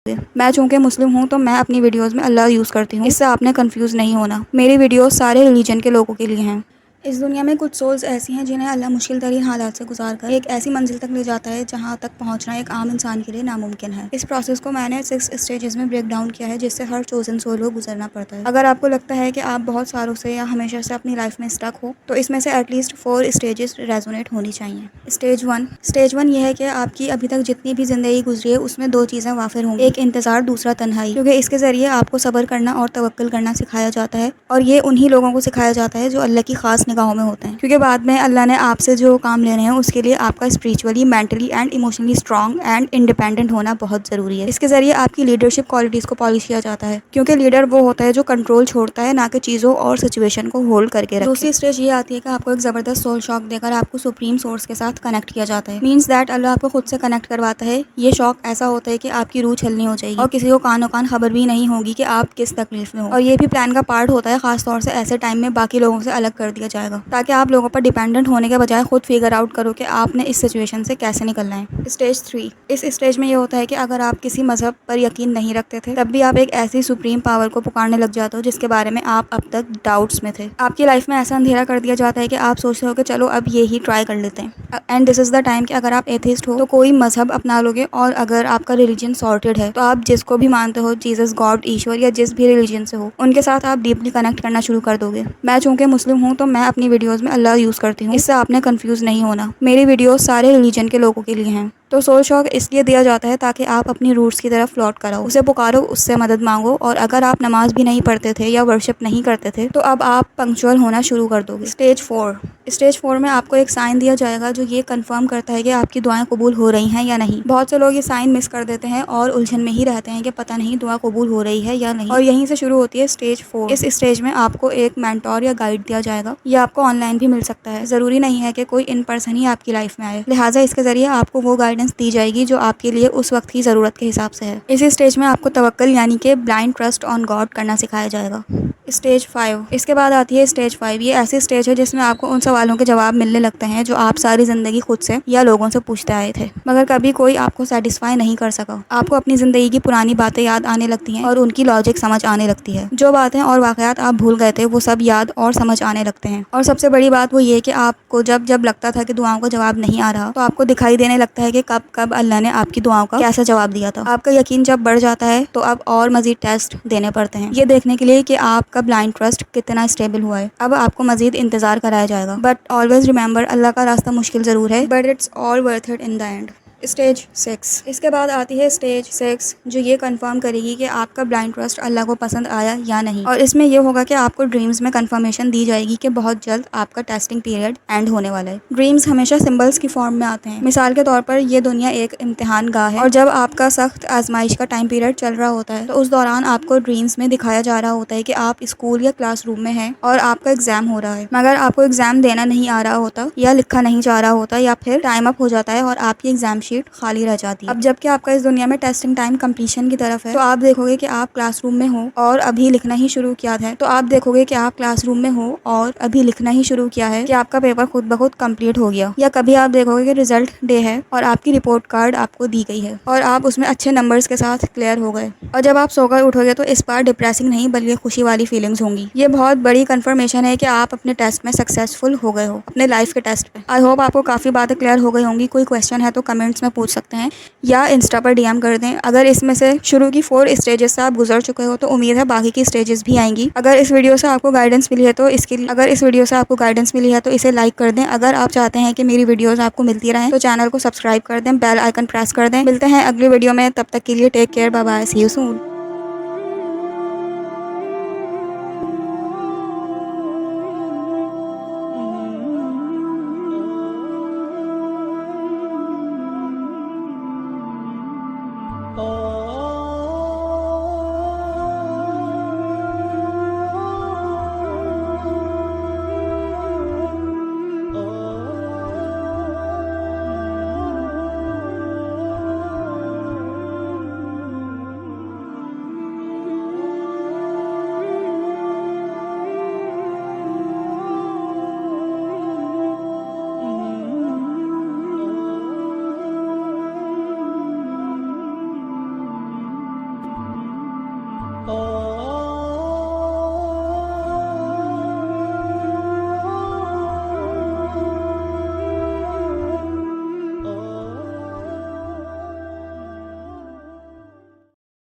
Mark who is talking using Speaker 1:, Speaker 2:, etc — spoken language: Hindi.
Speaker 1: मैं चूंकि मुस्लिम हूँ तो मैं अपनी वीडियोस में अल्लाह यूज़ करती हूँ। इससे आपने कंफ्यूज नहीं होना। मेरी वीडियोस सारे रिलीजन के लोगों के लिए हैं। इस दुनिया में कुछ सोल्स ऐसी हैं जिन्हें अल्लाह मुश्किल तरीन हालात से गुजार कर एक ऐसी मंजिल तक ले जाता है जहाँ तक पहुँचना एक आम इंसान के लिए नामुमकिन है। इस प्रोसेस को मैंने 6 स्टेजेस में ब्रेक डाउन किया है, जिससे हर चोजन सोल को गुजरना पड़ता है। अगर आपको लगता है कि आप बहुत सालों से या हमेशा से अपनी लाइफ में स्टक हो, तो इसमें से एटलीस्ट 4 स्टेजेस रेजोनेट होनी चाहिए। स्टेज वन ये है कि आपकी अभी तक जितनी भी जिंदगी गुजरी है उसमें 2 चीज़ें वाफिर होंगी, एक इंतजार, दूसरा तन्हाई। क्योंकि इसके जरिए आपको सब्र करना और तवक्कुल करना सिखाया जाता है, और ये उन्हीं लोगों को सिखाया जाता है जो अल्लाह की खास निगाहों में होते हैं। क्योंकि बाद में अल्लाह ने आपसे जो काम लेने हैं उसके लिए आपका spiritually, mentally and emotionally strong and independent होना बहुत ज़रूरी है। इसके जरिए आपकी लीडरशिप क्वालिटीज़ को पॉलिश किया जाता है, क्योंकि लीडर वो होता है जो कंट्रोल छोड़ता है, ना कि चीज़ों और सिचुएशन को होल्ड करके रखे। दूसरी स्टेज ये आती है कि आपको एक ज़बरदस्त सोल शॉक देकर आपको सुप्रीम सोर्स के साथ कनेक्ट किया जाता है। मीन्स दैट अल्लाह आपको खुद से कनेक्ट करवाता है। ये शॉक ऐसा होता है कि आपकी रूह छलनी हो जाएगी और किसी को कानो कान खबर भी नहीं होगी कि आप किस तकलीफ में हो। और ये भी प्लान का पार्ट होता है। खासतौर से ऐसे टाइम में बाकी लोगों से अलग कर दिया जाएगा, ताकि आप लोगों पर डिपेंडेंट होने के बजाय खुद फिगर आउट करो कि आपने इस सिचुएशन से कैसे निकलना है। स्टेज 3, इस स्टेज में ये होता है कि अगर आप किसी मजहब पर यकीन नहीं रखते थे, तब भी आप एक ऐसी सुप्रीम पावर को पुकारने लग जाते हो जिसके बारे में आप अब तक डाउट्स में थे। आपकी लाइफ में ऐसा अंधेरा कर दिया जाता है कि आप सोचते हो कि चलो अब ये ही ट्राई कर लेते हैं। And this is the time कि अगर आप एथिस्ट हो तो कोई मजहब अपना लोगे, और अगर आपका रिलीजन सॉर्टेड है तो आप जिसको भी मानते हो, जीसस, गॉड, ईश्वर या जिस भी रिलीजन से हो, उनके साथ आप डीपली कनेक्ट करना शुरू कर दोगे। मैं चूंकि मुस्लिम हूँ तो मैं अपनी वीडियोस में अल्लाह यूज़ करती हूँ। इससे आपने कंफ्यूज नहीं होना। मेरी वीडियोस सारे रिलीजन के लोगों के लिए हैं। तो सोल शॉक इसलिए दिया जाता है ताकि आप अपनी रूट्स की तरफ लौट कर आओ, उसे पुकारो, उससे मदद मांगो। और अगर आप नमाज भी नहीं पढ़ते थे या वर्शिप नहीं करते थे तो अब आप पंक्चुअल होना शुरू कर दोगे। स्टेज 4 में आपको एक साइन दिया जाएगा जो ये कंफर्म करता है कि आपकी दुआएं कबूल हो रही हैं या नहीं। बहुत से लोग ये साइन मिस कर देते हैं और उलझन में ही रहते हैं कि पता नहीं दुआ कबूल हो रही है या नहीं। और यहीं से शुरू होती है स्टेज 4। इस स्टेज में आपको एक मेंटोर या गाइड दिया जाएगा। ये आपको ऑनलाइन भी मिल सकता है, जरूरी नहीं है कि कोई इन पर्सन ही आपकी लाइफ में आए। लिहाजा इसके जरिए आपको वो गाइडेंस दी जाएगी जो आपके लिए उस वक्त की ज़रूरत के हिसाब से है। इसी स्टेज में आपको तवक्कुल यानी कि ब्लाइंड ट्रस्ट ऑन गॉड करना सिखाया जाएगा। स्टेज 5, इसके बाद आती है स्टेज 5। ये ऐसी स्टेज है जिसमें आपको उन सवालों के जवाब मिलने लगते हैं जो आप सारी ज़िंदगी खुद से या लोगों से पूछते आए थे, मगर कभी कोई आपको सेटिस्फाई नहीं कर सका। आपको अपनी ज़िंदगी की पुरानी बातें याद आने लगती हैं और उनकी लॉजिक समझ आने लगती है। जो बातें और वाक़यात आप भूल गए थे वो सब याद और समझ आने लगते हैं। और सबसे बड़ी बात वो ये कि आपको जब जब लगता था कि दुआओं का जवाब नहीं आ रहा, तो आपको दिखाई देने लगता है कि कब कब अल्लाह ने आपकी दुआओं का कैसा जवाब दिया था। आपका यकीन जब बढ़ जाता है तो अब और मजीद टेस्ट देने पड़ते हैं, ये देखने के लिए कि आपका ब्लाइंड ट्रस्ट कितना स्टेबल हुआ है। अब आपको मजीद इंतजार कराया जाएगा। बट ऑलवेज रिमेंबर, अल्लाह का रास्ता मुश्किल ज़रूर है, but it's all worth it in the end. Stage 6, इसके बाद आती है स्टेज 6 जो ये कंफर्म करेगी कि आपका ब्लाइंड ट्रस्ट अल्लाह को पसंद आया या नहीं। और इसमें यह होगा कि आपको ड्रीम्स में कंफर्मेशन दी जाएगी कि बहुत जल्द आपका टेस्टिंग पीरियड एंड होने वाला है। ड्रीम्स हमेशा सिंबल्स की फॉर्म में आते हैं। मिसाल के तौर पर ये दुनिया एक इम्तिहान गाह है, और जब आपका सख्त आजमाइश का टाइम पीरियड चल रहा होता है तो उस दौरान आपको ड्रीम्स में दिखाया जा रहा होता है कि आप स्कूल या क्लासरूम में हैं और आपका एग्जाम हो रहा है, मगर आपको एग्जाम देना नहीं आ रहा होता या लिखा नहीं जा रहा होता, या फिर टाइम अप हो जाता है और आपकी एग्जाम शीट खाली रह जाती है। अब जबकि आपका इस दुनिया में टेस्टिंग टाइम कंप्लीशन की तरफ है, तो आप देखोगे कि आप क्लासरूम में हो और अभी लिखना ही शुरू किया है, तो आप देखोगे कि आप क्लासरूम में हो और अभी लिखना ही शुरू किया है कि आपका पेपर खुद ब खुद कंप्लीट हो गया। या कभी आप देखोगे कि रिजल्ट डे है और आपकी रिपोर्ट कार्ड आपको दी गई है और आप उसमें अच्छे नंबर्स के साथ क्लियर हो गए। और जब आप सोकर उठोगे तो इस बार डिप्रेसिंग नहीं बल्कि खुशी वाली फीलिंग्स होंगी। ये बहुत बड़ी कंफर्मेशन है कि आप अपने टेस्ट में सक्सेसफुल हो गए हो, अपने लाइफ के टेस्ट पे। आई होप आपको काफ़ी बातें क्लियर हो गई होंगी। कोई क्वेश्चन है तो कमेंट्स में पूछ सकते हैं या इंस्टा पर डीएम कर दें। अगर इसमें से शुरू की 4 स्टेजेस से आप गुजर चुके हो तो उम्मीद है बाकी की स्टेजेस भी आएंगी। अगर इस वीडियो से आपको गाइडेंस मिली है तो इसे लाइक कर दें। अगर आप चाहते हैं कि मेरी वीडियोस आपको मिलती रहें तो चैनल को सब्सक्राइब कर दें, बेल आइकन प्रेस कर दें। मिलते हैं अगली वीडियो में, तब तक के लिए take care, bye bye, see you soon.
Speaker 2: Oh